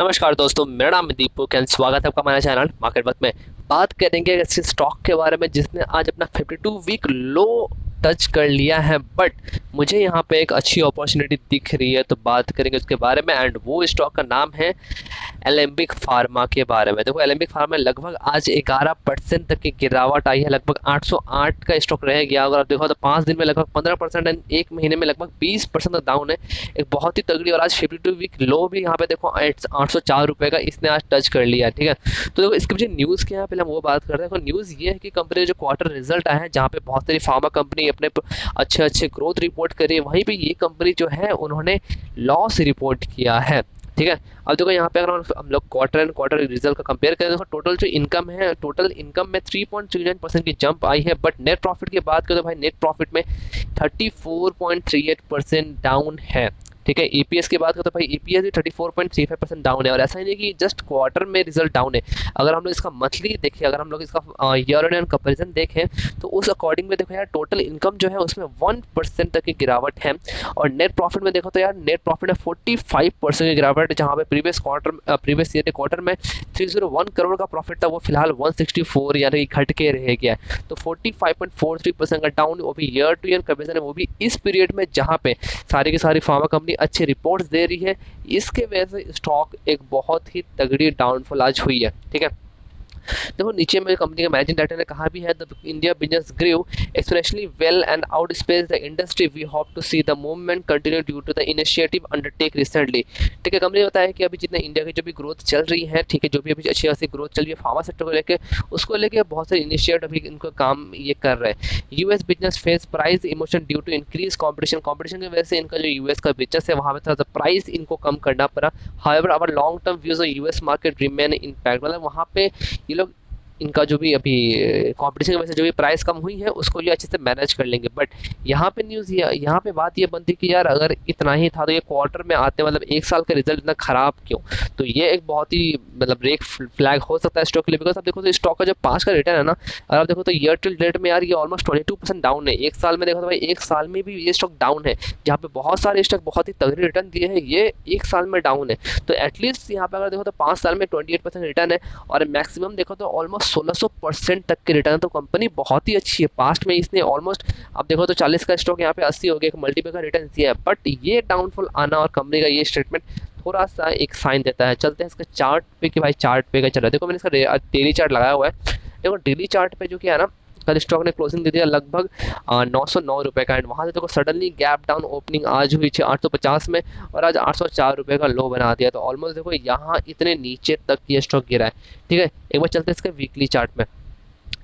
नमस्कार दोस्तों, मेरा नाम है दीपक एंड स्वागत है आपका हमारे चैनल मार्केट वक्त में। बात करेंगे ऐसे स्टॉक के बारे में जिसने आज अपना 52 वीक लो टच कर लिया है, बट मुझे यहाँ पे एक अच्छी अपॉर्चुनिटी दिख रही है, तो बात करेंगे उसके बारे में। एंड वो स्टॉक का नाम है एलेम्बिक फार्मा के बारे में। देखो, एलेम्बिक फार्मा लगभग आज 11% तक की गिरावट आई है। लगभग 808 का स्टॉक रह गया। अगर आप देखो तो 5 दिन में लगभग 15% एंड एक महीने में लगभग 20% तक डाउन है। एक बहुत ही तगड़ी। और आज 52 वीक लो भी यहाँ पे देखो 804 रुपये का इसने आज टच कर लिया है। ठीक है, तो देखो इसके पीछे न्यूज़ क्या है, पहले हम वो बात करते हैं। देखो न्यूज़ ये है कि कंपनी जो क्वार्टर रिजल्ट आया है, जहाँ पे बहुत सारी फार्मा कंपनी अपने अच्छे अच्छे ग्रोथ रिपोर्ट करी है, वहीं पे ये कंपनी जो है उन्होंने लॉस रिपोर्ट किया है। ठीक है, अब देखो यहाँ पे अगर हम लोग क्वार्टर एंड क्वार्टर रिजल्ट का कंपेयर करें, देखो टोटल जो इनकम है, टोटल इनकम में 3.39% की जंप आई है। बट नेट प्रॉफिट की बात करें तो भाई नेट प्रॉफिट में 34.38% डाउन है। ठीक है, ईपीएस की बात करें तो भाई ईपीएस भी 34.35% डाउन है। और ऐसा ही नहीं कि जस्ट क्वार्टर में रिजल्ट डाउन है। अगर हम लोग इसका मंथली देखें, अगर हम लोग इसका ईयर ऑन ईयर कंपेरिजन देखें, तो उस अकॉर्डिंग में देखो यार, टोटल इनकम जो है उसमें 1% तक की गिरावट है। और नेट प्रॉफिट में देखो तो यार, नेट प्रॉफिट में 45% की गिरावट है। जहाँ पे प्रीवियस ईयर क्वार्टर में 301 करोड़ का प्रॉफिट था, वो फिलहाल 164 यानी घट के रह गया है। तो 45.43% का डाउन, वो भी ईयर टू ईयर कंपेरिजन है, वो भी इस पीरियड में जहाँ पे सारी की सारी फार्मा कंपनी अच्छे रिपोर्ट्स दे रही है। इसके वजह से स्टॉक एक बहुत ही तगड़ी डाउनफॉल आज हुई है। ठीक है, देखो नीचे में कंपनी के मैनेजिंग डायरेक्टर ने कहा भी है, the India business grew exponentially well and outpace the industry, we hope to see the movement continue due to the initiative undertake recently. ठीक है, कंपनी ने बताया कि अभी जितना इंडिया की जो भी ग्रोथ चल रही है, ठीक है, जो भी अभी अच्छी खासी ग्रोथ चल रही है फार्मा सेक्टर को लेकर, उसको लेकर बहुत सारे इनिशिएटिव अभी इनको काम ये कर रहे हैं। US business face price emotion due to increase competition की वजह से इनका जो यूएस का बिजनेस है वहाँ पे थोड़ा सा प्राइस इनको कम करना पड़ा। However our long term views of US market remain intact, मतलब वहाँ पे ये लोग इनका जो भी अभी कंपटीशन की वजह से जो भी प्राइस कम हुई है उसको ये अच्छे से मैनेज कर लेंगे। बट यहाँ पे न्यूज़ ये, यहाँ पे बात ये बनती कि यार अगर इतना ही था तो ये क्वार्टर में आते मतलब एक साल का रिजल्ट इतना खराब क्यों। तो ये एक बहुत ही मतलब रेड फ्लैग हो सकता है स्टॉक के लिए। बिकॉज आप देखो तो स्टॉक का जो 5 का रिटर्न है ना, अगर आप देखो तो ईयर टू डेट में यार ये ऑलमोस्ट 22% डाउन है। एक साल में देखो तो भाई एक साल में भी ये स्टॉक डाउन है। जहाँ पे बहुत सारे स्टॉक बहुत ही तगड़े रिटर्न दिए हैं, ये एक साल में डाउन है। तो एटलीस्ट यहाँ पे अगर देखो तो 5 साल में 28% रिटर्न है। और मैक्सिमम देखो तो ऑलमोस्ट 1600% तक के रिटर्न, तो कंपनी बहुत ही अच्छी है। पास्ट में इसने ऑलमोस्ट आप देखो तो 40 का स्टॉक यहाँ पे 80 हो गया, एक मल्टीपल का रिटर्न दिया है। बट ये डाउनफॉल आना और कंपनी का ये स्टेटमेंट थोड़ा सा एक साइन देता है। चलते हैं इसका चार्ट पे कि भाई चार्ट पे का चल रहा है। देखो मैंने इसका डेली चार्ट लगाया हुआ है। देखो डेली चार्ट पे जो क्या है ना, कल स्टॉक ने क्लोजिंग दे दिया लगभग 909 रुपये का। एंड वहाँ से देखो सडनली गैप डाउन ओपनिंग आज हुई 850 में, और आज 804 रुपये का लो बना दिया। तो ऑलमोस्ट देखो यहाँ इतने नीचे तक ये स्टॉक गिरा है। ठीक है, एक बार चलते हैं इसके वीकली चार्ट में।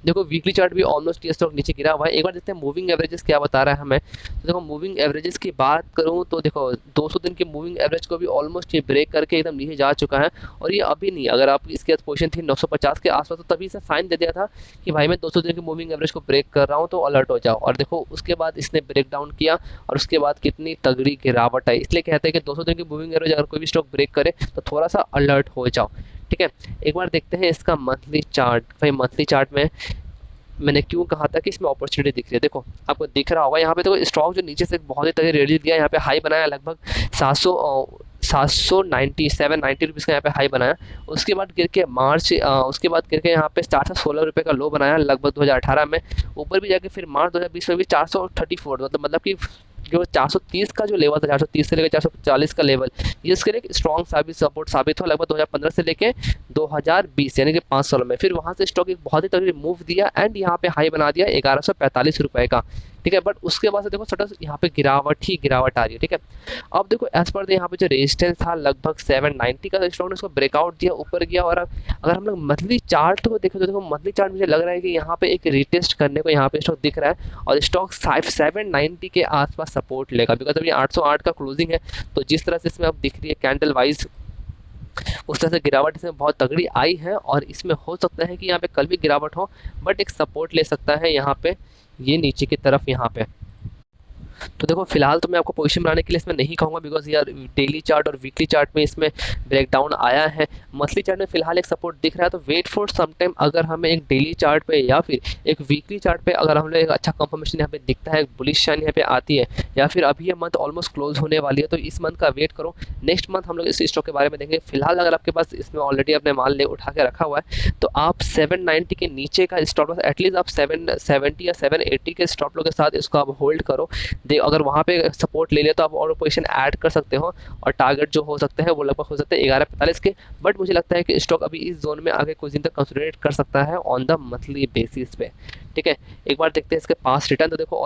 देखो वीकली चार्ट भी ऑलमोस्ट ये स्टॉक नीचे गिरा हुआ है। एक बार देखते हैं मूविंग एवरेजेस क्या बता रहा है हमें। तो देखो मूविंग एवरेजेस की बात करूं तो देखो 200 दिन के मूविंग एवरेज को भी ऑलमोस्ट ये ब्रेक करके एकदम नीचे जा चुका है। और ये अभी नहीं, अगर आप इसके पोजीशन थी 950 के आसपास, तो तभी से साइन दे दिया था कि भाई मैं 200 दिन की मूविंग एवरेज को ब्रेक कर रहा हूँ, तो अलर्ट हो जाओ। और देखो उसके बाद इसने ब्रेक डाउन किया और उसके बाद कितनी तगड़ी गिरावट आई। इसलिए कहते हैं कि 200 दिन की मूविंग एवरेज अगर कोई भी स्टॉक ब्रेक करे तो थोड़ा सा अलर्ट हो जाओ। ठीक है, एक बार देखते हैं इसका मंथली चार्ट। भाई मंथली चार्ट में मैंने क्यों कहा था कि इसमें अपॉर्चुनिटी दिख रही है, देखो आपको दिख रहा होगा यहाँ पे। देखो स्टॉक जो नीचे से बहुत ही तरह रेडी दिया, यहाँ पे हाई बनाया लगभग 790 का यहाँ पे हाई बनाया। उसके बाद गिर के उसके बाद गिर के यहाँ पे 416 रुपये का लो बनाया लगभग 2018 में। ऊपर भी जाके फिर मार्च 2020 में भी 434, मतलब कि जो 430 का जो लेवल था, 430 से लेकर 440 का लेवल, ये इसके लिए स्ट्रॉन्ग सपोर्ट साबित हो लगभग 2015 से लेके 2020 यानी कि 5 सालों में। फिर वहां से स्टॉक एक बहुत ही तगड़ी मूव दिया एंड यहाँ पे हाई बना दिया 1145 रुपये का। ठीक है, बट उसके बाद से देखो सटल यहाँ पे गिरावट ही गिरावट आ रही है। ठीक है, अब देखो एज पर यहाँ पे जो रेजिस्टेंस था लगभग 790 का, स्टॉक ने उसको ब्रेकआउट दिया, ऊपर गया। और अब अगर हम लोग मंथली चार्ट को देखें तो देखो मंथली चार्ट मुझे लग रहा है कि यहाँ पे एक रिटेस्ट करने को यहाँ पे स्टॉक दिख रहा है। और स्टॉक 790 के आसपास सपोर्ट लेगा। बिकॉज अभी 808 का क्लोजिंग है, तो जिस तरह से इसमें अब दिख रही है कैंडल वाइज, उस तरह से गिरावट इसमें बहुत तगड़ी आई है। और इसमें हो सकता है कि यहाँ पे कल भी गिरावट हो, बट एक सपोर्ट ले सकता है यहाँ पे, ये नीचे की तरफ यहाँ पे। तो देखो फिलहाल तो मैं आपको पोजीशन बनाने के लिए इसमें नहीं कहूँगा, बिकॉज यार डेली चार्ट और वीकली चार्ट में इसमें ब्रेकडाउन आया है। मंथली चार्ट में फिलहाल एक सपोर्ट दिख रहा है, तो वेट फॉर सम टाइम। अगर हमें एक डेली चार्ट पे या फिर एक वीकली चार्ट पे अगर हमें एक अच्छा कंफर्मेशन यहाँ पे दिखता है, बुलिश शाइन यहाँ पे आती है, या फिर अभी ये मंथ ऑलमोस्ट क्लोज होने वाली है, तो इस मंथ का वेट करो। नेक्स्ट मंथ हम लोग इस स्टॉक के बारे में देखेंगे। फिलहाल अगर आपके पास इसमें ऑलरेडी अपने माल ले उठा के रखा हुआ है, तो आप 790 के नीचे का स्टॉप लॉस एटलीस्ट आप 770 या 780 के स्टॉप लॉस के साथ इसको आप होल्ड करो। दे अगर वहाँ पे सपोर्ट ले लिया तो आप और पोजीशन ऐड कर सकते हो, और टारगेट जो हो सकते हैं वो लगभग हो सकते हैं 11:45 के। बट मुझे लगता है कि स्टॉक अभी इस जोन में आगे कुछ दिन तक कंसोलिडेट कर सकता है ऑन द मंथली बेसिस पे। ठीक है, एक बार देखते हैं इसके पास रिटर्न। तो देखो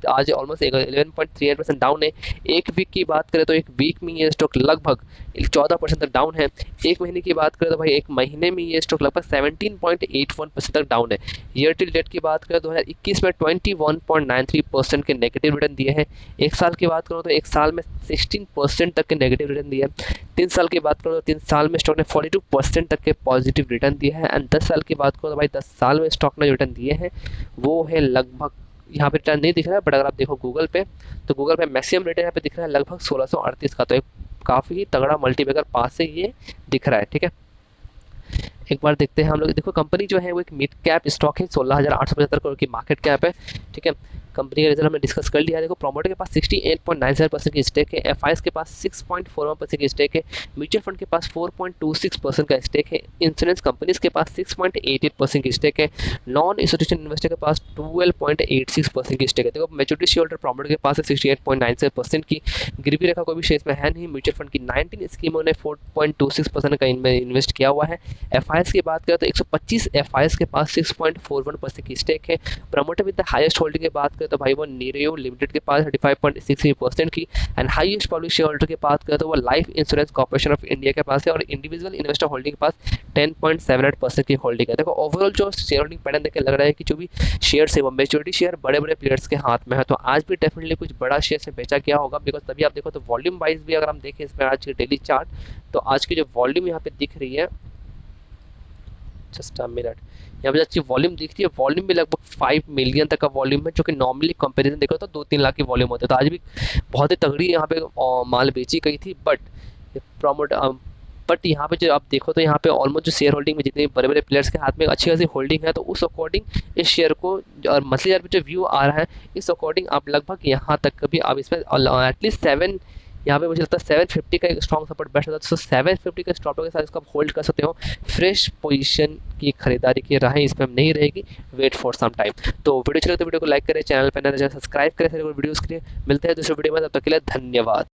आज ऑलमोस्ट 11.38% डाउन है। एक वीक की बात करें तो एक वीक में ये स्टॉक लगभग 14% तक डाउन है। एक महीने की बात करें तो भाई एक महीने में ये स्टॉक लगभग 17.81% तक डाउन है। ईयर टिल डेट की बात करें तो 2021 में 21.93% के नेगेटिव रिटर्न दिए हैं। एक साल की बात करूँ तो एक साल में 16% तक के नेगेटिव रिटर्न दिए हैं। 3 साल की बात करूँ तो 3 साल में स्टॉक ने 42% तक के पॉजिटिव रिटर्न दिए हैं। एंड 10 साल की बात करूँ तो भाई 10 साल में स्टॉक ने रिटर्न दिए हैं वो है लगभग, यहाँ पे रिटर्न नहीं दिख रहा है, बट अगर आप देखो गूगल पे, तो गूगल पे मैक्सिमम रिटर्न यहाँ पे दिख रहा है लगभग 1638 का। तो एक काफ़ी तगड़ा मल्टीबैगर पास से ये दिख रहा है। ठीक है, एक बार देखते हैं हम लोग। देखो कंपनी जो है वो एक मिड कैप स्टॉक है, 16,875 करोड़ की मार्केट कैप है। ठीक है, कंपनी का रिजल्ट हमने डिस्कस कर लिया है। देखो प्रमोटर के पास 68.97% की स्टेक है, एफआईएस के पास 6.41% की स्टेक है, म्यूचुअल फंड के पास 4.26% का स्टेक है, इंश्योरेंस कंपनीज के पास 6.88% की स्टेक है, नॉन इंस्टीट्यूशन इन्वेस्टर के पास 12.86% की स्टेक है। देखो मेजॉरिटी शेयर होल्डर प्रमोटर के पास है 68.97% की, गिरवी रखा कोई भी शेयर में है नहीं। म्यूचुअल फंड की 19 स्कीमों ने 4.26% का इन्वेस्ट किया हुआ है। एफआईएस की बात करें तो 125 एफआईएस के पास 6.41% की स्टेक है। Promoter with the highest holding की बात करें तो भाई वो नीरेयो लिमिटेड के पास 35.63% की। And highest public share holder की बात करें तो वो life insurance corporation of India के पास है, और इंडिविजुअल इन्वेस्टर होल्डिंग के पास 10.78% की होल्डिंग है। देखो ओवरऑल जो शेयर होल्डिंग पैटर्न देख के लग रहा है कि जो भी शेयर है वो मेजोरिटी शेयर बड़े बड़े प्लेयर्स के हाथ में है। तो आज भी डेफिनेटली कुछ बड़ा शेयर से बेचा गया होगा, बिकॉज तभी आप देखो तो वॉल्यूम वाइज भी अगर हम देखें इसमें आज की डेली चार्ट, तो आज की जो वॉल्यूम यहाँ पे दिख रही है, जस्ट अ मिनट, यहाँ पे अच्छी वॉल्यूम दिख रही है। वॉल्यूम भी लगभग 5 मिलियन तक का वॉल्यूम है, जो कि नॉर्मली कंपैरिजन देखो तो 2-3 लाख की वॉल्यूम होती है। तो आज भी बहुत ही तगड़ी यहाँ पे माल बेची गई थी। बट यहाँ पे जो आप देखो तो यहाँ पे ऑलमोस्ट जो शेयर होल्डिंग में जितने बड़े बड़े प्लेयर्स के हाथ में अच्छी खासी होल्डिंग है, तो उस अकॉर्डिंग इस शेयर को और मंथली चार्ट पे जो व्यू आ रहा है, इस अकॉर्डिंग आप लगभग यहाँ तक कभी आप इसमें एटलीस्ट 7, यहाँ पे मुझे लगता है 750 का एक स्ट्रॉन्ग सपोर्ट बैठ जाता है। तो 750 के स्टॉप के साथ इसको आप होल्ड कर सकते हो। फ्रेश पोजीशन की खरीदारी की राहें इसमें नहीं रहेगी, वेट फॉर सम टाइम। तो वीडियो चले तो वीडियो को लाइक करें, चैनल पर नए सब्सक्राइब करें सारे वीडियोस के लिए। मिलते हैं दूसरे वीडियो में, तब तक के लिए धन्यवाद।